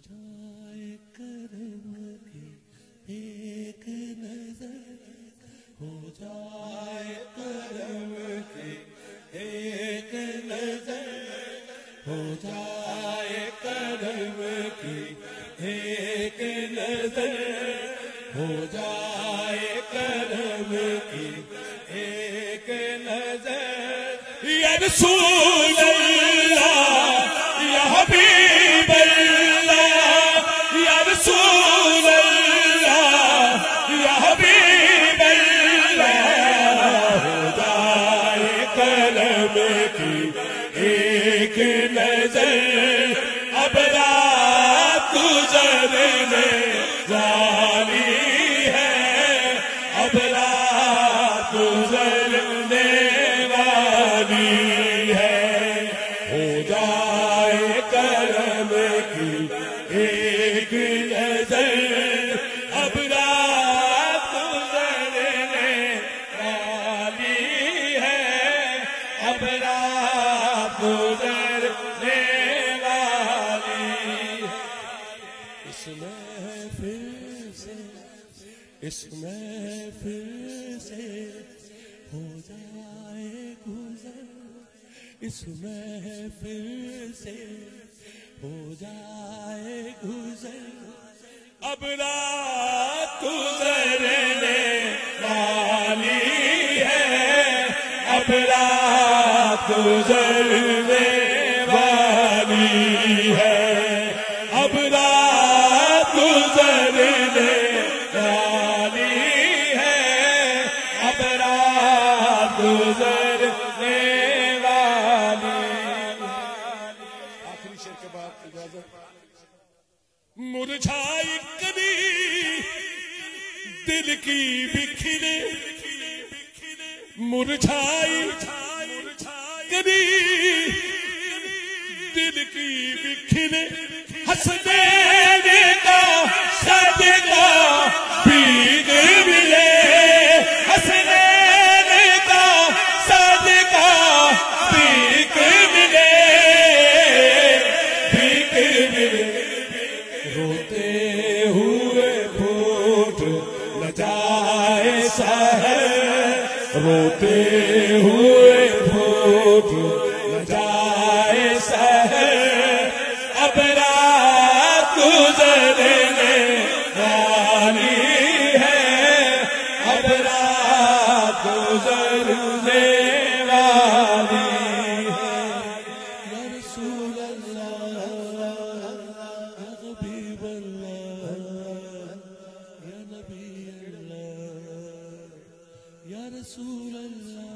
جائے کرم کی ایک نظر، ہو جائے کرم کی ایک نظر، ہو جائے کرم کی ایک نظر، ہو جائے کرم کی ایک نظر، یا رسول اللہ یا حبیب اللہ، یا رسول اللہ یا حبیب اللہ، ہو جائے کرم کی ایک نظر، اب رات گزرنے والی ہے، اب رات گزرنے والی ہے، ہو جائے کرم کی ایک نظر، اب رات گزرنے والی ہے، اب رات گزرنے والی ہے، اس محفل سے، اس محفل سے ہو جائے گزر، اس محفل سے ہو جائے گزر، اب رات گزرنے والی ہے، اب رات گزرنے والی ہے، اب رات گزرنے والی ہے، اب رات گزرنے والی ہے۔ آخری شعر کے بعد اجازت۔ مرجھائی کلی دل کی بکھرے، مرجھائی کلی دل کی بکھرے، حسنین کا صدقہ بھیگ ملے، حسنین کا صدقہ بھیگ ملے، بھیگ ملے، روتے ہوئے پھوٹ نہ جائے سحر، روتے ہوئے پھوٹ نہ جائے سحر، اب رات گزرنے والی ہے، اب رات گزرنے والی ہے، یا رسول اللہ یا حبیب اللہ یا نبی اللہ، یا رسول اللہ